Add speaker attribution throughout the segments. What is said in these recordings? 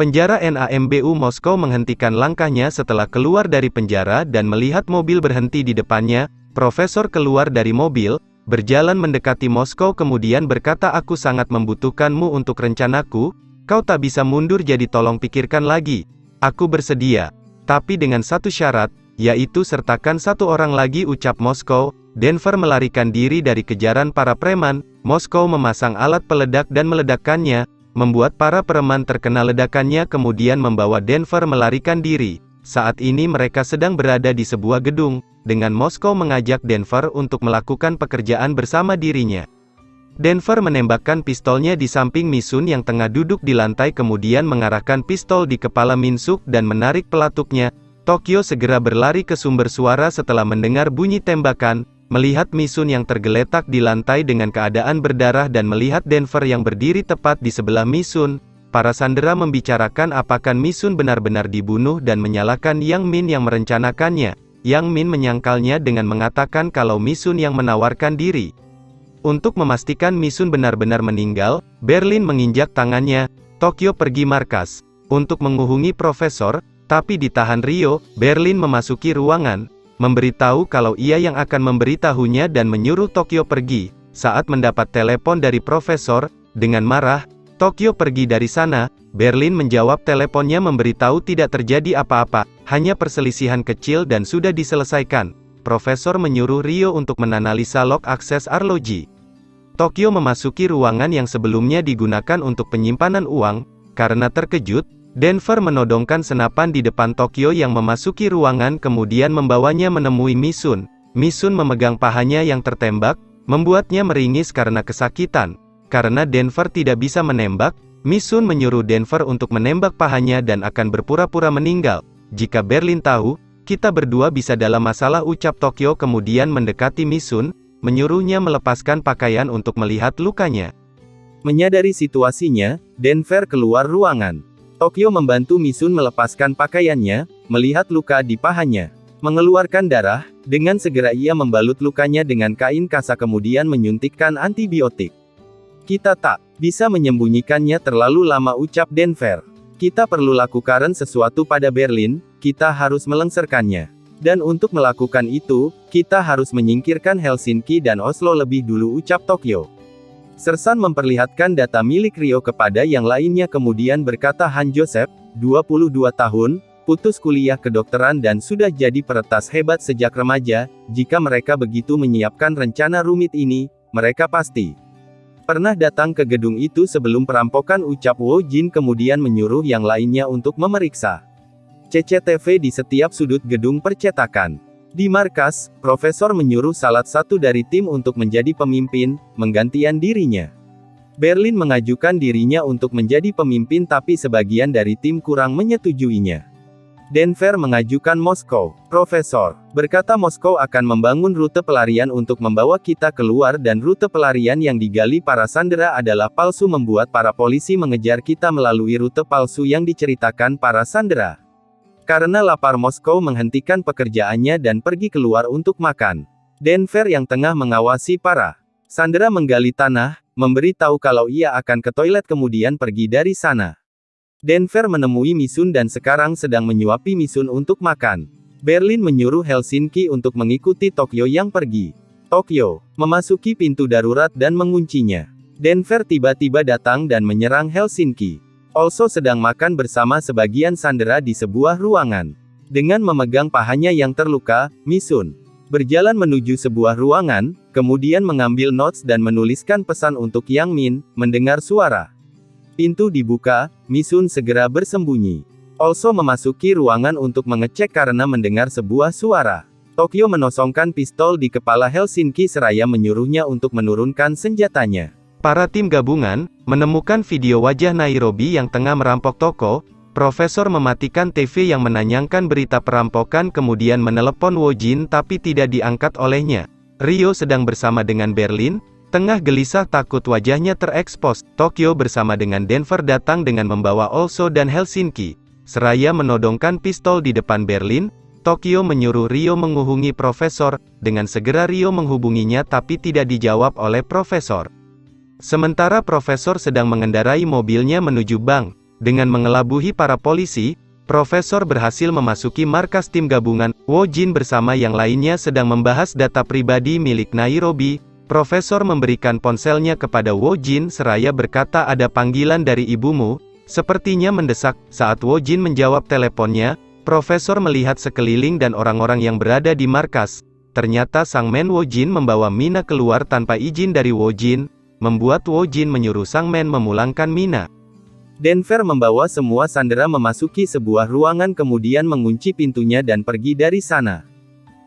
Speaker 1: Penjara NAMBU Moskow menghentikan langkahnya setelah keluar dari penjara dan melihat mobil berhenti di depannya. Profesor keluar dari mobil, berjalan mendekati Moskow kemudian berkata, "Aku sangat membutuhkanmu untuk rencanaku, kau tak bisa mundur jadi tolong pikirkan lagi. Aku bersedia. Tapi dengan satu syarat, yaitu sertakan satu orang lagi," ucap Moskow. Denver melarikan diri dari kejaran para preman. Moskow memasang alat peledak dan meledakkannya, membuat para preman terkena ledakannya kemudian membawa Denver melarikan diri. Saat ini mereka sedang berada di sebuah gedung, dengan Moskow mengajak Denver untuk melakukan pekerjaan bersama dirinya. Denver menembakkan pistolnya di samping Misun yang tengah duduk di lantai kemudian mengarahkan pistol di kepala Minsuk dan menarik pelatuknya. Tokyo segera berlari ke sumber suara setelah mendengar bunyi tembakan. Melihat Misun yang tergeletak di lantai dengan keadaan berdarah dan melihat Denver yang berdiri tepat di sebelah Misun, para sandera membicarakan apakah Misun benar-benar dibunuh dan menyalahkan Yang Min yang merencanakannya. Yang Min menyangkalnya dengan mengatakan kalau Misun yang menawarkan diri. Untuk memastikan Misun benar-benar meninggal, Berlin menginjak tangannya. Tokyo pergi markas untuk menghubungi profesor, tapi ditahan Rio. Berlin memasuki ruangan, memberitahu kalau ia yang akan memberitahunya dan menyuruh Tokyo pergi. Saat mendapat telepon dari profesor, dengan marah, Tokyo pergi dari sana. Berlin menjawab teleponnya memberitahu tidak terjadi apa-apa, hanya perselisihan kecil dan sudah diselesaikan. Profesor menyuruh Rio untuk menganalisa log akses arloji. Tokyo memasuki ruangan yang sebelumnya digunakan untuk penyimpanan uang. Karena terkejut, Denver menodongkan senapan di depan Tokyo yang memasuki ruangan kemudian membawanya menemui Misun. Misun memegang pahanya yang tertembak, membuatnya meringis karena kesakitan. Karena Denver tidak bisa menembak, Misun menyuruh Denver untuk menembak pahanya dan akan berpura-pura meninggal. "Jika Berlin tahu, kita berdua bisa dalam masalah," ucap Tokyo kemudian mendekati Misun, menyuruhnya melepaskan pakaian untuk melihat lukanya. Menyadari situasinya, Denver keluar ruangan. Tokyo membantu Misun melepaskan pakaiannya, melihat luka di pahanya. Mengeluarkan darah, dengan segera ia membalut lukanya dengan kain kasa kemudian menyuntikkan antibiotik. "Kita tak bisa menyembunyikannya terlalu lama," ucap Denver. "Kita perlu lakukan sesuatu pada Berlin, kita harus melengsarkannya. Dan untuk melakukan itu, kita harus menyingkirkan Helsinki dan Oslo lebih dulu," ucap Tokyo. Sersan memperlihatkan data milik Rio kepada yang lainnya kemudian berkata, "Han Joseph, 22 tahun, putus kuliah kedokteran dan sudah jadi peretas hebat sejak remaja. Jika mereka begitu menyiapkan rencana rumit ini, mereka pasti pernah datang ke gedung itu sebelum perampokan," ucap Wo Jin kemudian menyuruh yang lainnya untuk memeriksa CCTV di setiap sudut gedung percetakan. Di markas, profesor menyuruh salah satu dari tim untuk menjadi pemimpin, menggantikan dirinya. Berlin mengajukan dirinya untuk menjadi pemimpin tapi sebagian dari tim kurang menyetujuinya. Denver mengajukan Moskow. "Profesor," berkata, "Moskow akan membangun rute pelarian untuk membawa kita keluar dan rute pelarian yang digali para sandera adalah palsu membuat para polisi mengejar kita melalui rute palsu yang diceritakan para sandera. Karena lapar Moskow menghentikan pekerjaannya dan pergi keluar untuk makan." Denver yang tengah mengawasi para sandera menggali tanah, memberitahu kalau ia akan ke toilet kemudian pergi dari sana. Denver menemui Misun dan sekarang sedang menyuapi Misun untuk makan. Berlin menyuruh Helsinki untuk mengikuti Tokyo yang pergi. Tokyo memasuki pintu darurat dan menguncinya. Denver tiba-tiba datang dan menyerang Helsinki. Also sedang makan bersama sebagian sandera di sebuah ruangan. Dengan memegang pahanya yang terluka, Misun berjalan menuju sebuah ruangan, kemudian mengambil notes dan menuliskan pesan untuk Yang Min. Mendengar suara pintu dibuka, Misun segera bersembunyi. Also memasuki ruangan untuk mengecek karena mendengar sebuah suara. Tokyo menosongkan pistol di kepala Helsinki seraya menyuruhnya untuk menurunkan senjatanya. Para tim gabungan menemukan video wajah Nairobi yang tengah merampok toko. Profesor mematikan TV yang menayangkan berita perampokan kemudian menelepon Wo Jin tapi tidak diangkat olehnya. Rio sedang bersama dengan Berlin, tengah gelisah takut wajahnya terekspos. Tokyo bersama dengan Denver datang dengan membawa Also dan Helsinki. Seraya menodongkan pistol di depan Berlin, Tokyo menyuruh Rio menghubungi Profesor. Dengan segera Rio menghubunginya tapi tidak dijawab oleh Profesor. Sementara Profesor sedang mengendarai mobilnya menuju bank. Dengan mengelabuhi para polisi, Profesor berhasil memasuki markas tim gabungan. Wo Jin bersama yang lainnya sedang membahas data pribadi milik Nairobi. Profesor memberikan ponselnya kepada Wo Jin seraya berkata, ada panggilan dari ibumu, sepertinya mendesak. Saat Wo Jin menjawab teleponnya, Profesor melihat sekeliling dan orang-orang yang berada di markas. Ternyata sang men Wo Jin membawa Mina keluar tanpa izin dari Wo Jin, membuat Wo Jin menyuruh sang men memulangkan Mina. Denver membawa semua sandera memasuki sebuah ruangan kemudian mengunci pintunya dan pergi dari sana.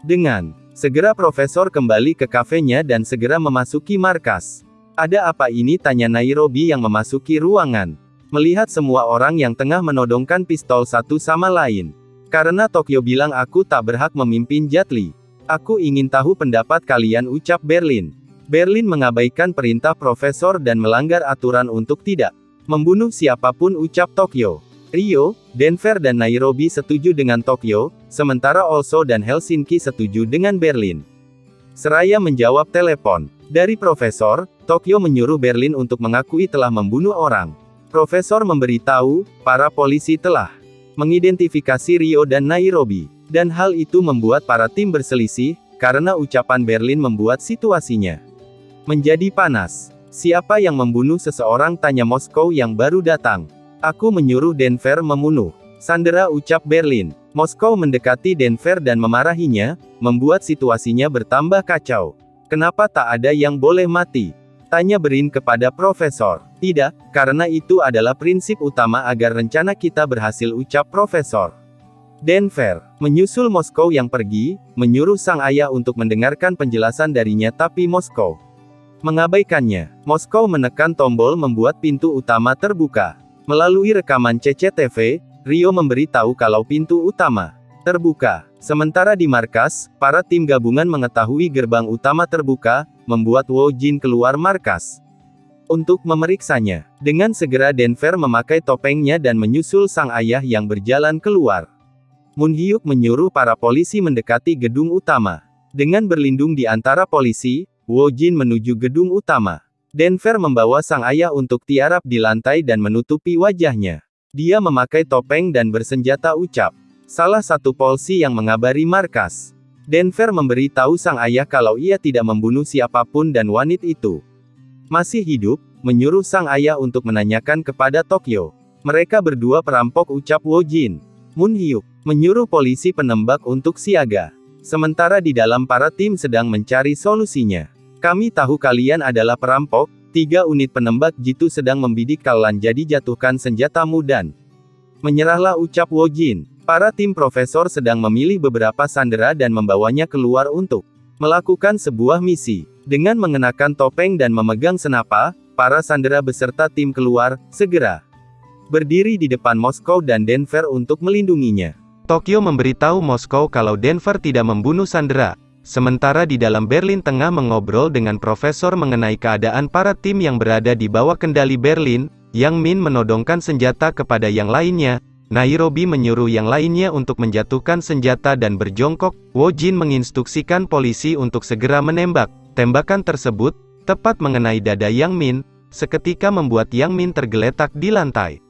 Speaker 1: Dengan segera Profesor kembali ke kafenya dan segera memasuki markas. Ada apa ini? Tanya Nairobi yang memasuki ruangan. Melihat semua orang yang tengah menodongkan pistol satu sama lain. Karena Tokyo bilang aku tak berhak memimpin Jet Li. Aku ingin tahu pendapat kalian, ucap Berlin. Berlin mengabaikan perintah Profesor dan melanggar aturan untuk tidak membunuh siapapun, ucap Tokyo. Rio, Denver dan Nairobi setuju dengan Tokyo, sementara Oslo dan Helsinki setuju dengan Berlin. Seraya menjawab telepon dari Profesor, Tokyo menyuruh Berlin untuk mengakui telah membunuh orang. Profesor memberitahu, para polisi telah mengidentifikasi Rio dan Nairobi. Dan hal itu membuat para tim berselisih, karena ucapan Berlin membuat situasinya menjadi panas. Siapa yang membunuh seseorang? Tanya Moskow yang baru datang. Aku menyuruh Denver membunuh sandera, ucap Berlin. Moskow mendekati Denver dan memarahinya, membuat situasinya bertambah kacau. Kenapa tak ada yang boleh mati? Tanya Berlin kepada Profesor. Tidak, karena itu adalah prinsip utama agar rencana kita berhasil, ucap Profesor. Denver menyusul Moskow yang pergi, menyuruh sang ayah untuk mendengarkan penjelasan darinya, tapi Moskow mengabaikannya. Moskow menekan tombol membuat pintu utama terbuka. Melalui rekaman CCTV, Rio memberitahu kalau pintu utama terbuka. Sementara di markas, para tim gabungan mengetahui gerbang utama terbuka, membuat Wo Jin keluar markas untuk memeriksanya. Dengan segera Denver memakai topengnya dan menyusul sang ayah yang berjalan keluar. Moon Hyuk menyuruh para polisi mendekati gedung utama. Dengan berlindung di antara polisi, Wo Jin menuju gedung utama. Denver membawa sang ayah untuk tiarap di lantai dan menutupi wajahnya. Dia memakai topeng dan bersenjata, ucap salah satu polisi yang mengabari markas. Denver memberitahu sang ayah kalau ia tidak membunuh siapapun dan wanita itu masih hidup, menyuruh sang ayah untuk menanyakan kepada Tokyo. Mereka berdua perampok, ucap Wo Jin. Moon Hyuk menyuruh polisi penembak untuk siaga. Sementara di dalam para tim sedang mencari solusinya. Kami tahu kalian adalah perampok, 3 unit penembak jitu sedang membidik kalian, jadi jatuhkan senjatamu dan menyerahlah, ucap Wo Jin. Para tim Profesor sedang memilih beberapa sandera dan membawanya keluar untuk melakukan sebuah misi. Dengan mengenakan topeng dan memegang senapa, para sandera beserta tim keluar, segera berdiri di depan Moskow dan Denver untuk melindunginya. Tokyo memberitahu Moskow kalau Denver tidak membunuh sandera. Sementara di dalam Berlin tengah mengobrol dengan Profesor mengenai keadaan para tim yang berada di bawah kendali Berlin, Yang Min menodongkan senjata kepada yang lainnya. Nairobi menyuruh yang lainnya untuk menjatuhkan senjata dan berjongkok. Wo Jin menginstruksikan polisi untuk segera menembak. Tembakan tersebut tepat mengenai dada Yang Min, seketika membuat Yang Min tergeletak di lantai.